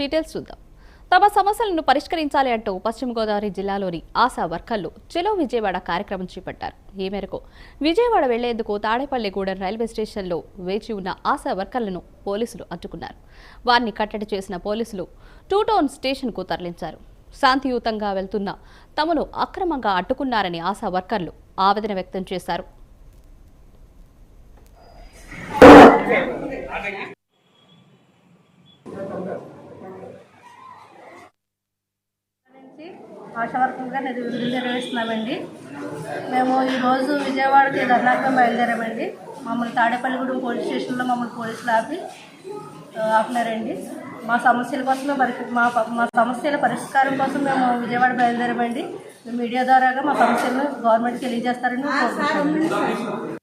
Details చూద్దాం. తమ సమస్యలను పరిష్కరించాలి అంటూ పశ్చిమ గోదావరి జిల్లాలోని ఆశా వర్కర్లు చెలో విజయవాడ కార్యక్రమం చేపట్టారు. ఈ మేరకు విజయవాడ వెళ్లేందుకు తాడేపల్లిగూడెం రైల్వే స్టేషన్లో వేచి ఉన్న ఆశా వర్కర్లను పోలీసులు అడ్డుకున్నారు. వారిని కట్టడి చేసిన పోలీసులు టూ టౌన్ స్టేషన్కు తరలించారు. శాంతియుతంగా వెళ్తున్న తమను అక్రమంగా అడ్డుకున్నారని ఆశా వర్కర్లు ఆవేదన వ్యక్తం చేశారు. ఆశా వర్కర్గా విధులు నిర్వహిస్తున్నామండి. మేము ఈరోజు విజయవాడకి ధర్నాగా బయలుదేరామండి. మమ్మల్ని తాడేపల్లిగూడెం పోలీస్ స్టేషన్లో పోలీసులు ఆపినారండి. మా సమస్యల కోసం మా సమస్యల పరిష్కారం కోసం మేము విజయవాడ బయలుదేరామండి. మీడియా ద్వారాగా మా సమస్యలను గవర్నమెంట్కి తెలియజేస్తారని కోరుకుంటున్నామండి.